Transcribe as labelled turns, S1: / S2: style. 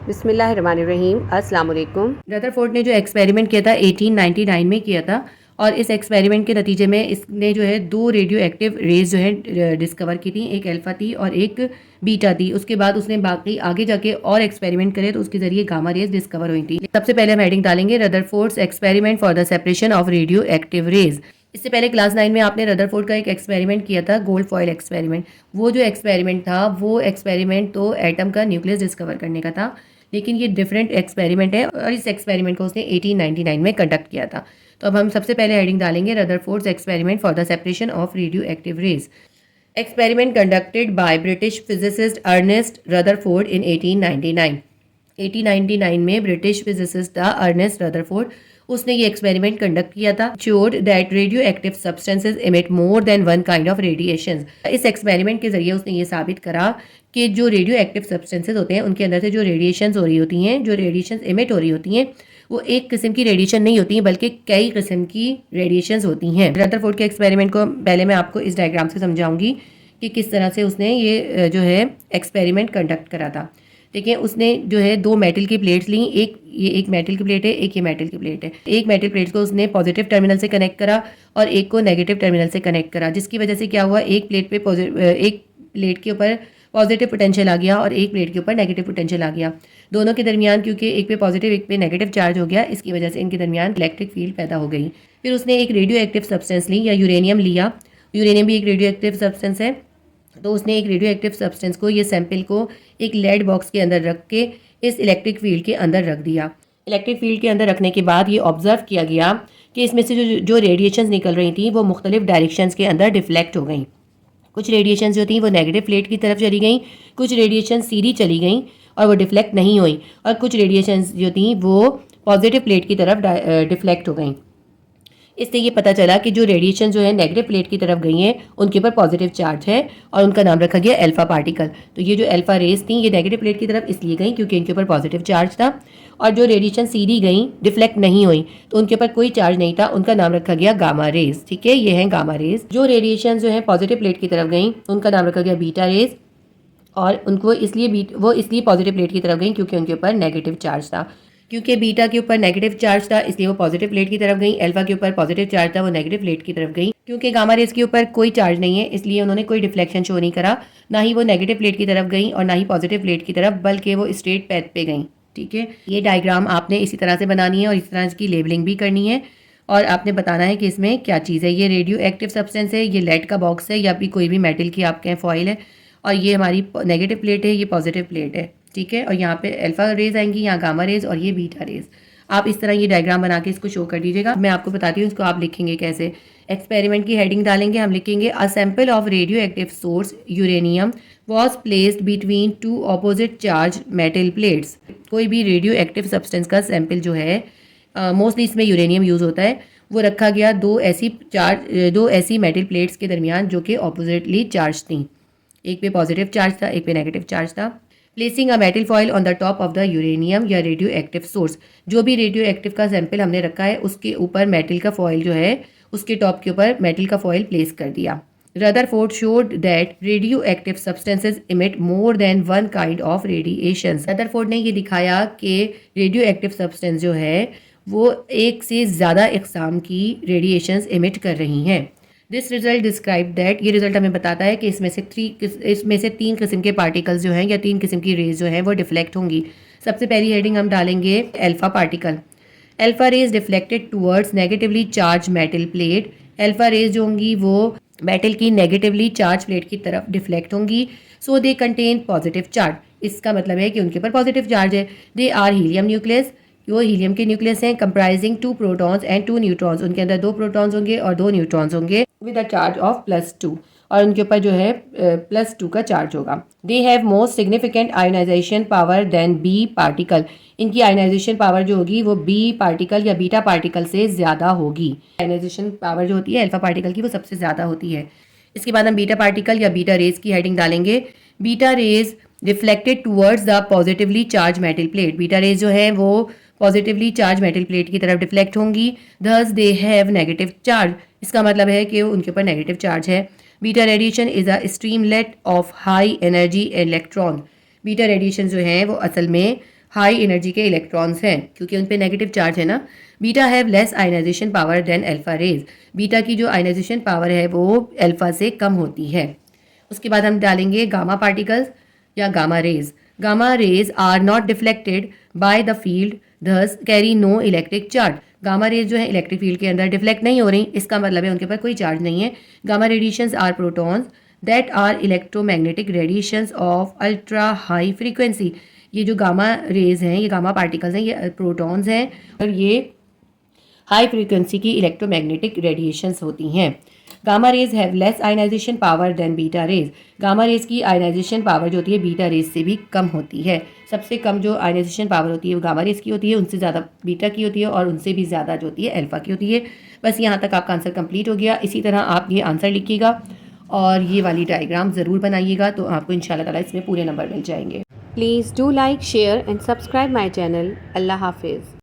S1: बिस्मिल्लाहिर्रहमानिर्रहीम। अस्सलाम वालेकुम।
S2: रदरफोर्ड ने जो एक्सपेरिमेंट किया था 1899 में किया था और इस एक्सपेरिमेंट के नतीजे में इसने जो है दो रेडियो एक्टिव रेज जो है डिस्कवर की थी, एक अल्फा थी और एक बीटा थी। उसके बाद उसने बाकी आगे जाके और एक्सपेरिमेंट करे तो उसके जरिए गामा रेज डिस्कवर हुई थी। सबसे पहले हम हेडिंग डालेंगे Rutherford's experiment for the separation of radioactive rays. इससे पहले क्लास 9 में आपने रदरफोर्ड का एक एक्सपेरिमेंट किया था, गोल्ड फॉयल एक्सपेरिमेंट। वो जो एक्सपेरिमेंट था वो एक्सपेरिमेंट तो एटम का न्यूक्लियस डिस्कवर करने का था, लेकिन ये डिफरेंट एक्सपेरिमेंट है और इस एक्सपेरिमेंट को उसने 1899 में कंडक्ट किया था। तो अब हम सबसे पहले हेडिंग डालेंगे Rutherford's experiment for the separation of radioactive rays. Experiment conducted by British physicist Ernest Rutherford in 1899। 1899 में ब्रिटिश फिजिसिस्ट था अर्नेस्ट रदरफोर्ड, उसने ये एक्सपेरिमेंट कंडक्ट किया था। Showed that radioactive substances emit more than one kind of radiation. इस experiment के जरिए उसने ये साबित करा कि जो रेडियो एक्टिव सब्सटेंसेज होते हैं उनके अंदर से जो रेडिएशंस हो रही होती हैं, जो रेडिएशंस इमिट हो रही होती हैं, वो एक किस्म की रेडिएशन नहीं होती है बल्कि कई किस्म की रेडिएशंस होती हैं। रदरफोर्ड के एक्सपेरिमेंट को पहले मैं आपको इस डायग्राम से समझाऊंगी कि किस तरह से उसने ये जो है एक्सपेरिमेंट कंडक्ट करा था। देखिए, उसने जो है दो मेटल की प्लेट्स ली, एक मेटल की प्लेट है, एक ये मेटल की प्लेट है। एक मेटल प्लेट को उसने पॉजिटिव टर्मिनल से कनेक्ट करा और एक को नेगेटिव टर्मिनल से कनेक्ट करा, जिसकी वजह से क्या हुआ, एक प्लेट के ऊपर पॉजिटिव पोटेंशियल आ गया और एक प्लेट के ऊपर नेगेटिव पोटेंशियल आ गया। दोनों के दरमियान क्योंकि एक पे पॉजिटिव एक पे नेगेटिव चार्ज हो गया, इसकी वजह से इनके दरमियान इलेक्ट्रिक फील्ड पैदा हो गई। फिर उसने एक रेडियो एक्टिव सब्सटेंस ली या यूरेनियम लिया। यूरेनियम भी एक रेडियो एक्टिव सब्सटेंस है। तो उसने एक रेडियो एक्टिव सब्सटेंस को, ये सैंपल को एक लेड बॉक्स के अंदर रख के इस इलेक्ट्रिक फील्ड के अंदर रख दिया। इलेक्ट्रिक फील्ड के अंदर रखने के बाद ये ऑब्जर्व किया गया कि इसमें से जो रेडिएशंस निकल रही थी वो मुख्तलिफ डायरेक्शंस के अंदर डिफ्लेक्ट हो गई। कुछ रेडिएशंस जो थी वो नेगेटिव प्लेट की तरफ चली गई, कुछ रेडिएशन सीधी चली गई और वो डिफ्लेक्ट नहीं हुई, और कुछ रेडिएशंस जो थी वो पॉजिटिव प्लेट की तरफ डिफ्लेक्ट हो गई। इससे ये पता चला कि जो रेडिएशन जो है नेगेटिव प्लेट की तरफ गई हैं उनके ऊपर पॉजिटिव चार्ज है और उनका नाम रखा गया अल्फा पार्टिकल। तो ये जो अल्फा रेस थी ये नेगेटिव प्लेट की तरफ इसलिए गई क्योंकि इनके ऊपर पॉजिटिव चार्ज था, और जो रेडिएशन सीधी गई डिफ्लेक्ट नहीं हुई तो उनके ऊपर कोई चार्ज नहीं था, उनका नाम रखा गया गामा रेज। ठीक है, ये है गामा रेज। जो रेडिएशन जो है पॉजिटिव प्लेट की तरफ गई उनका नाम रखा गया बीटा रेज, और उनको इसलिए पॉजिटिव प्लेट की तरफ गई क्योंकि उनके ऊपर नेगेटिव चार्ज था। क्योंकि बीटा के ऊपर नेगेटिव चार्ज था इसलिए वो पॉजिटिव प्लेट की तरफ गई। अल्फा के ऊपर पॉजिटिव चार्ज था, वो नेगेटिव प्लेट की तरफ गई। क्योंकि गामा रेज के ऊपर कोई चार्ज नहीं है इसलिए उन्होंने कोई डिफ्लेक्शन शो नहीं करा, ना ही वो नेगेटिव प्लेट की तरफ गई और ना ही पॉजिटिव प्लेट की तरफ, बल्कि वो स्ट्रेट पैथ पे गई। ठीक है, ये डायग्राम आपने इसी तरह से बनानी है और इस तरह की लेबलिंग भी करनी है, और आपने बताना है कि इसमें क्या चीज़ है। ये रेडियो एक्टिव सब्सटेंस है, ये लेड का बॉक्स है या भी कोई भी मेटल की आपके फॉइल है, और ये हमारी नेगेटिव प्लेट है, ये पॉजिटिव प्लेट है। ठीक है, और यहाँ पे अल्फा रेज आएंगी, यहाँ गामा रेज और ये बीटा रेज। आप इस तरह ये डायग्राम बना के इसको शो कर दीजिएगा। मैं आपको बताती हूँ इसको आप लिखेंगे कैसे। एक्सपेरिमेंट की हेडिंग डालेंगे, हम लिखेंगे a sample of radio active source uranium was placed between two opposite charge metal plates. कोई भी रेडियो एक्टिव सब्सटेंस का सैंपल जो है, मोस्टली इसमें यूरेनियम यूज़ होता है, वो रखा गया दो ऐसी मेटल प्लेट्स के दरमियान जो कि ऑपोजिटली चार्ज थी। एक पे पॉजिटिव चार्ज था, एक पे नेगेटिव चार्ज था। Placing a metal foil on the top of the uranium या रेडियो एक्टिव सोर्स। जो भी रेडियो एक्टिव का सैंपल हमने रखा है उसके ऊपर मेटल का फॉइल जो है, उसके टॉप के ऊपर मेटल का फॉइल प्लेस कर दिया। Rutherford showed that radioactive substances emit more than one kind of radiation. Rutherford ने ये दिखाया कि रेडियो एक्टिव सब्सटेंस जो है वो एक से ज़्यादा इकसाम की रेडिएशंस इमिट कर रही हैं। दिस रिजल्ट डिस्क्राइब दैट, ये रिजल्ट हमें बताता है कि इसमें से तीन किस्म के पार्टिकल्स जो हैं या तीन किस्म की रेज जो हैं वो डिफ्लेक्ट होंगी। सबसे पहली हेडिंग हम डालेंगे alpha particle. Alpha rays deflected towards negatively charge metal plate. Alpha rays जो होंगी वो मेटल की नेगेटिवली चार्ज प्लेट की तरफ डिफ्लेक्ट होंगी। सो दे कंटेन पॉजिटिव चार्ज। इसका मतलब है कि उनके ऊपर पॉजिटिव चार्ज है। दे आर हीलियम न्यूक्लियस, वो हीलियम के न्यूक्लियस हैं, कंप्राइजिंग 2 प्रोटॉन्स एंड 2 न्यूट्रॉन्स। उनके अंदर 2 प्रोटॉन्स होंगे और 2 न्यूट्रॉन्स होंगे विद अ चार्ज ऑफ +2, और उनके ऊपर जो है +2 का चार्ज होगा। They have most significant ionisation power than B particle. इनकी आयोनाइजेशन पावर जो होगी वो बी पार्टिकल या बीटा पार्टिकल से ज़्यादा होगी। आयोनाइजेशन पावर जो होती है अल्फा पार्टिकल की वो सबसे ज़्यादा होती है। इसके बाद हम बीटा पार्टिकल या बीटा रेज की हेडिंग डालेंगे। Beta raise reflected towards the positively charge metal plate. Beta raise जो है वो पॉजिटिवली चार्ज मेटल प्लेट की तरफ डिफ्लेक्ट होंगी। दस दे हैव नेगेटिव चार्ज। इसका मतलब है कि उनके ऊपर नेगेटिव चार्ज है। Beta radiation is a Streamlit of high energy electron. Beta radiation जो है वो असल में हाई एनर्जी के इलेक्ट्रॉन्स हैं, क्योंकि उन पे नेगेटिव चार्ज है ना। Beta have less ionisation power than alpha rays. Beta की जो आयनाइजेशन पावर है वो अल्फा से कम होती है। उसके बाद हम डालेंगे गामा पार्टिकल्स या gamma rays. Gamma rays are not deflected by the field, thus carry no electric charge. Gamma rays जो है इलेक्ट्रिक फील्ड के अंदर डिफ्लेक्ट नहीं हो रही, इसका मतलब है उनके पास कोई चार्ज नहीं है। Gamma radiations are protons that are electromagnetic radiations of ultra high frequency. ये जो गामा रेज हैं, ये गामा पार्टिकल्स हैं, ये प्रोटॉन्स हैं और ये हाई फ्रीक्वेंसी की इलेक्ट्रोमैग्नेटिक रेडिएशंस होती हैं। Gamma rays have less ionisation power than beta rays. Gamma rays की आयनाइजेशन पावर जो होती है बीटा रेज से भी कम होती है। सबसे कम जो आयनाइजेशन पावर होती है वो गामा रेज की होती है, उनसे ज़्यादा बीटा की होती है और उनसे भी ज़्यादा जो होती है अल्फा की होती है। बस यहाँ तक आपका आंसर कंप्लीट हो गया। इसी तरह आप ये आंसर लिखिएगा और ये वाली डायग्राम ज़रूर बनाइएगा, तो आपको इंशाल्लाह ताला इसमें पूरे नंबर मिल जाएंगे।
S1: Please do like, share and subscribe my channel. Allah Hafiz.